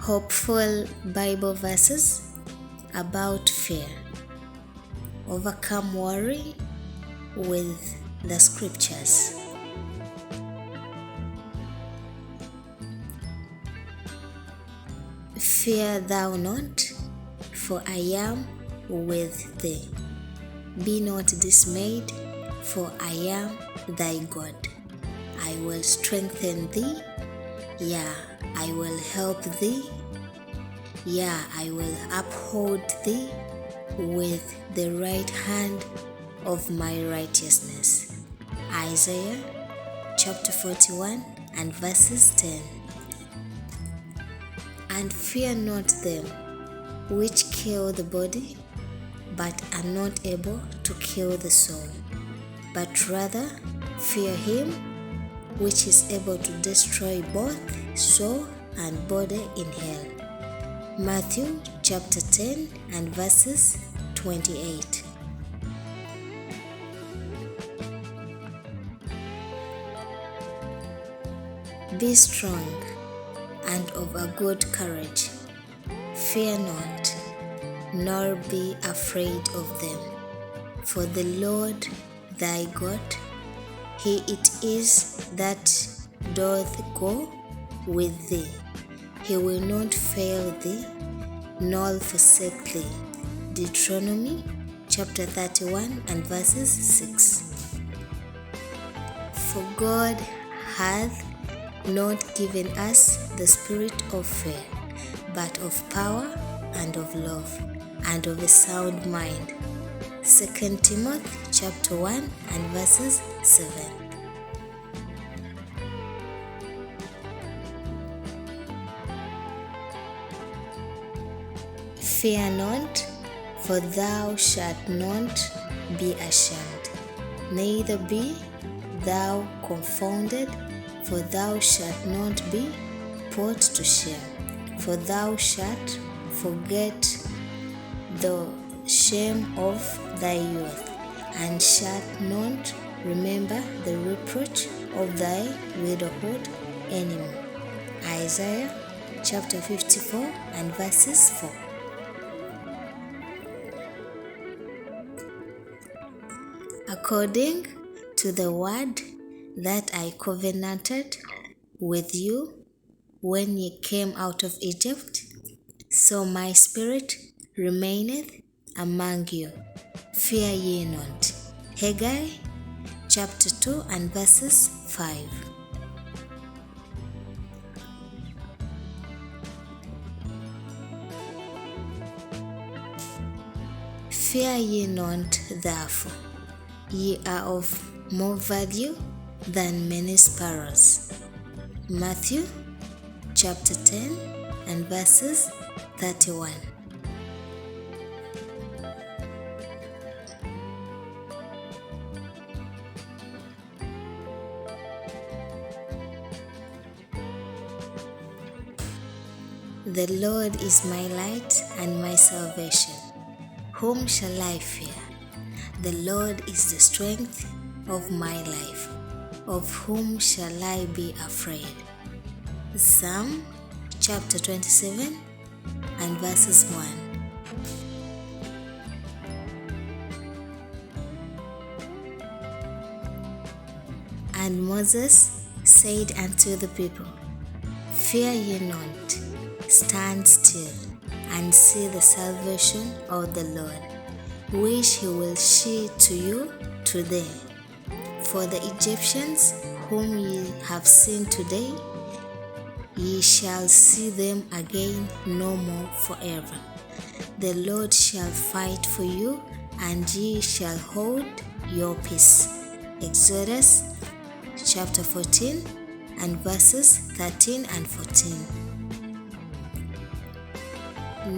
Hopeful Bible verses about fear. Overcome worry with the scriptures. Fear thou not, for I am with thee. Be not dismayed, for I am thy God. I will strengthen thee, yea, I will help thee, yea, I will uphold thee with the right hand of my righteousness. Isaiah chapter 41 and verses 10. And fear not them which kill the body, but are not able to kill the soul, but rather fear him which is able to destroy both soul and body in hell. Matthew chapter 10 and verses 28. Be strong and of a good courage. Fear not, nor be afraid of them. For the Lord thy God, he it is that doth go with thee. He will not fail thee, nor forsake thee. Deuteronomy chapter 31 and verses 6. For God hath not given us the spirit of fear, but of power and of love and of a sound mind. 2 Timothy chapter 1 and verses 7. Fear not, for thou shalt not be ashamed, neither be thou confounded, for thou shalt not be put to shame. For thou shalt forget the shame of thy youth, and shalt not remember the reproach of thy widowhood anymore. Isaiah chapter 54 and verses 4. According to the word that I covenanted with you when ye came out of Egypt, so my spirit remaineth among you. Fear ye not. Haggai chapter 2 and verses 5. Fear ye not, therefore, ye are of more value than many sparrows. Matthew chapter 10 and verses 31. The Lord is my light and my salvation. Whom shall I fear? The Lord is the strength of my life. Of whom shall I be afraid? Psalm chapter 27 and verses 1. And Moses said unto the people, Fear ye not, stand still, and see the salvation of the Lord, which he will shew to you today. For the Egyptians whom ye have seen today, ye shall see them again no more forever. The Lord shall fight for you, and ye shall hold your peace. Exodus chapter 14 and verses 13 and 14.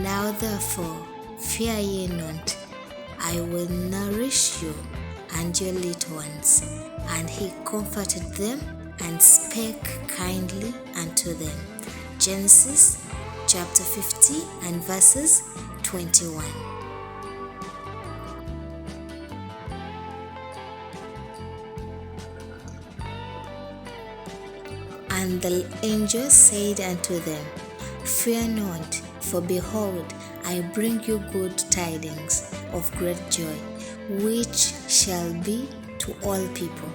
Now therefore fear ye not, I will nourish you and your little ones. And he comforted them and spake kindly unto them. Genesis chapter 50 and verses 21. And the angel said unto them, Fear not, for behold, I bring you good tidings of great joy, which shall be to all people.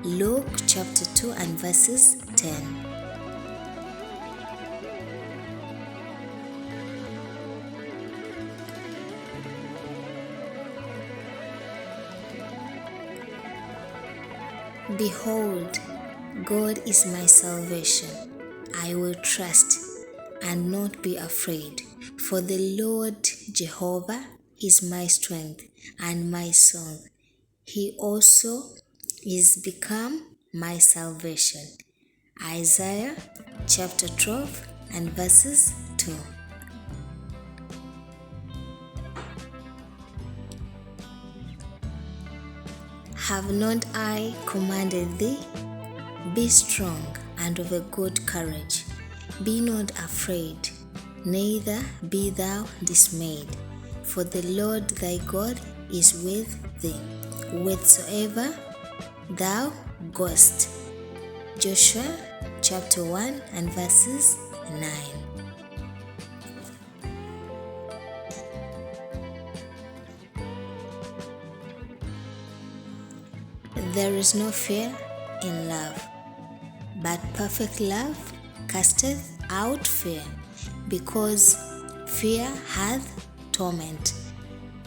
Luke chapter 2 and verses 10. Behold, God is my salvation. I will trust and not be afraid, for the Lord Jehovah is my strength and my song. He also is become my salvation. Isaiah chapter 12 and verses 2. Have not I commanded thee? Be strong and of a good courage. Be not afraid, neither be thou dismayed. For the Lord thy God is with thee, whithersoever thou goest. Joshua chapter 1 and verses 9. There is no fear in love, but perfect love casteth out fear, because fear hath torment.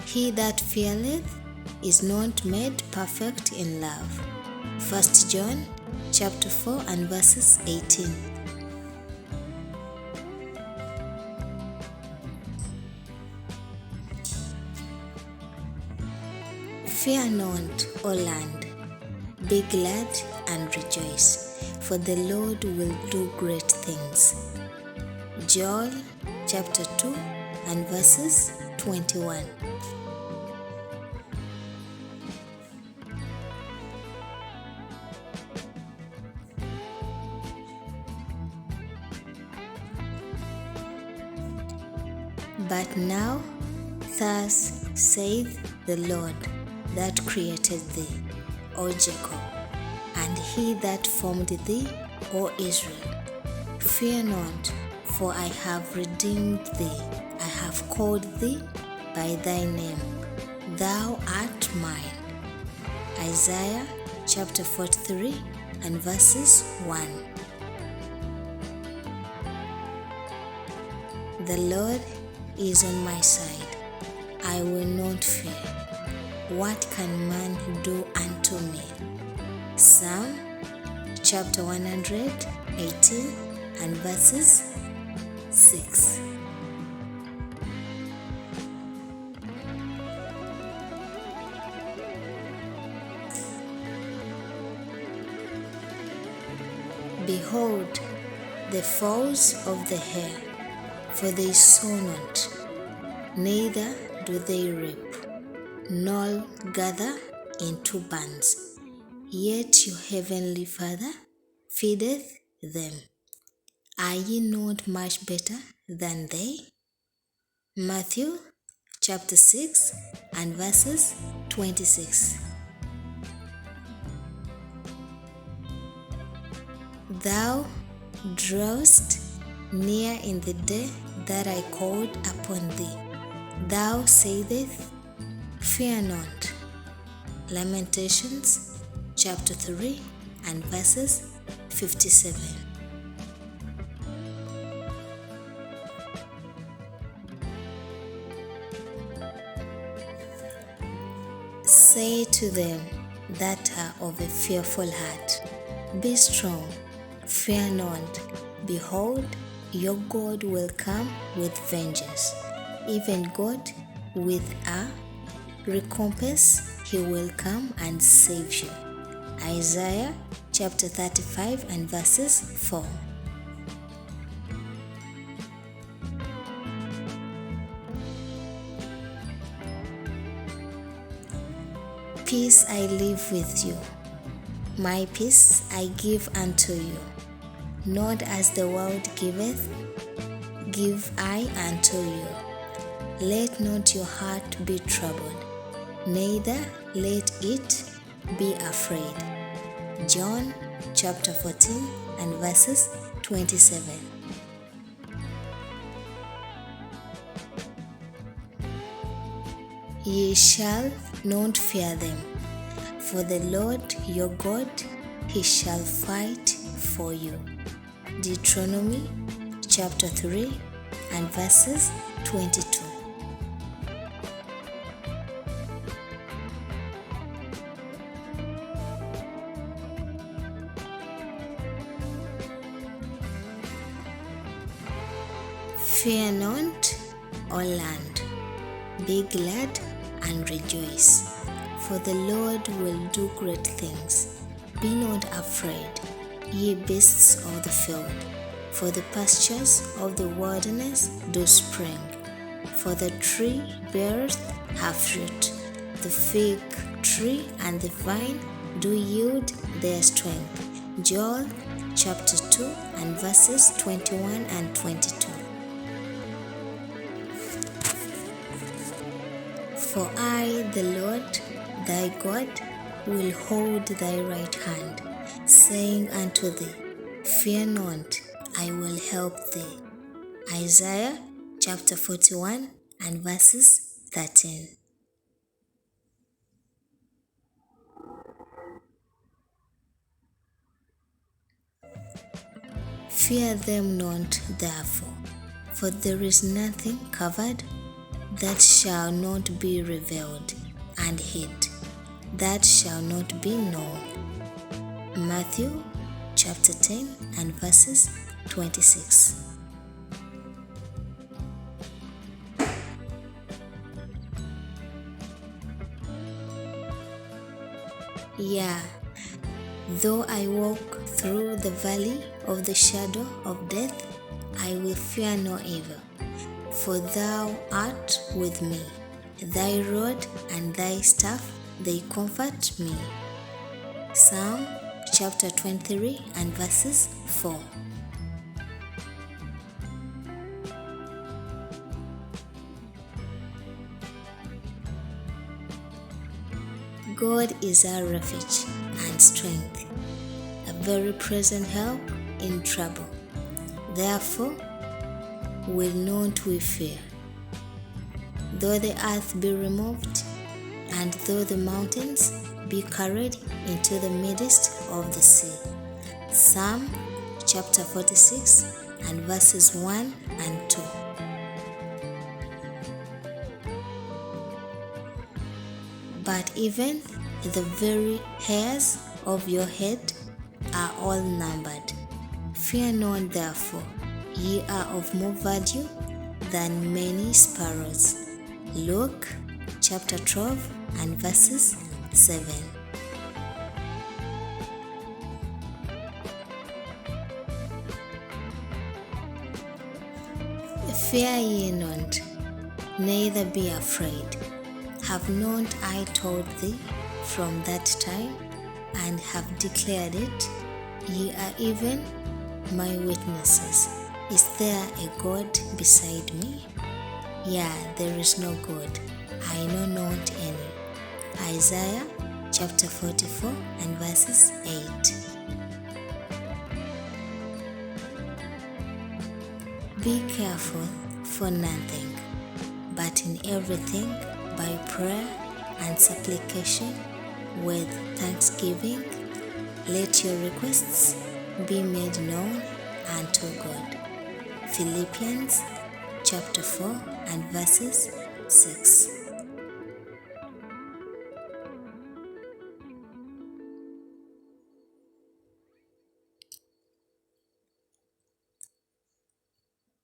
He that feareth is not made perfect in love. 1 John chapter 4 and verses 18. Fear not, O land, be glad and rejoice, for the Lord will do great things. Joel chapter 2 and verses 21. But now, thus saith the Lord that created thee, O Jacob, and he that formed thee, O Israel. Fear not, for I have redeemed thee. I have called thee by thy name. Thou art mine. Isaiah chapter 43 and verses 1. The Lord is on my side. I will not fear. What can man do unto me? Psalm chapter 118 and verses 6. Behold, the fowls of the air, for they sow not, neither do they reap, nor gather into barns, yet your heavenly Father feedeth them. Are ye not much better than they? Matthew chapter 6 and verses 26. Thou drawest near in the day that I called upon thee. Thou saidest, fear not. Lamentations chapter 3 and verses 57. Say to them that are of a fearful heart, be strong, fear not. Behold, your God will come with vengeance, even God with a recompense. He will come and save you. Isaiah chapter 35 and verses 4. Peace I leave with you, my peace I give unto you. Not as the world giveth, give I unto you. Let not your heart be troubled, neither let it be afraid. John chapter 14 and verses 27. Ye shall not fear them, for the Lord your God, he shall fight for you. Deuteronomy chapter 3 and verses 22. Fear not, O land, be glad and rejoice, for the Lord will do great things. Be not afraid, ye beasts of the field, for the pastures of the wilderness do spring. For the tree beareth her fruit, the fig tree and the vine do yield their strength. Joel chapter 2 and verses 21 and 22. For I, the Lord thy God, will hold thy right hand, saying unto thee, Fear not, I will help thee. Isaiah chapter 41 and verses 13. Fear them not, therefore, for there is nothing covered that shall not be revealed, and hid that shall not be known. Matthew chapter 10 and verses 26. Yea, though I walk through the valley of the shadow of death, I will fear no evil, for thou art with me. Thy rod and thy staff, they comfort me. Psalm chapter 23 and verses 4. God is our refuge and strength, a very present help in trouble. Therefore will not we fear, though the earth be removed, and though the mountains be carried into the midst of the sea. Psalm chapter 46 and verses 1 and 2. But even the very hairs of your head are all numbered. Fear not, therefore, ye are of more value than many sparrows. Luke chapter 12 and verses 7. Fear ye not, neither be afraid. Have not I told thee from that time, and have declared it? Ye are even my witnesses. Is there a God beside me? Yea, there is no God, I know not any. Isaiah chapter 44 and verses 8. Be careful for nothing, but in everything by prayer and supplication with thanksgiving, let your requests be made known unto God. Philippians chapter 4 and verses 6.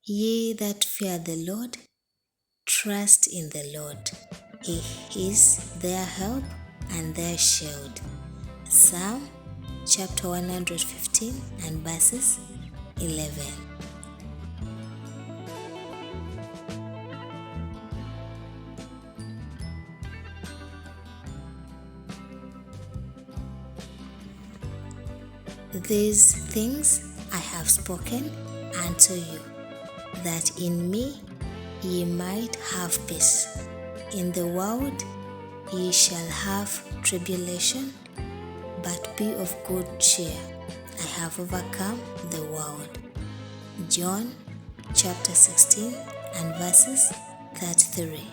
Ye that fear the Lord, trust in the Lord. He is their help and their shield. Psalm chapter 115 and verses 11. These things I have spoken unto you, that in me ye might have peace. In the world ye shall have tribulation, but be of good cheer. I have overcome the world. John chapter 16 and verses 33.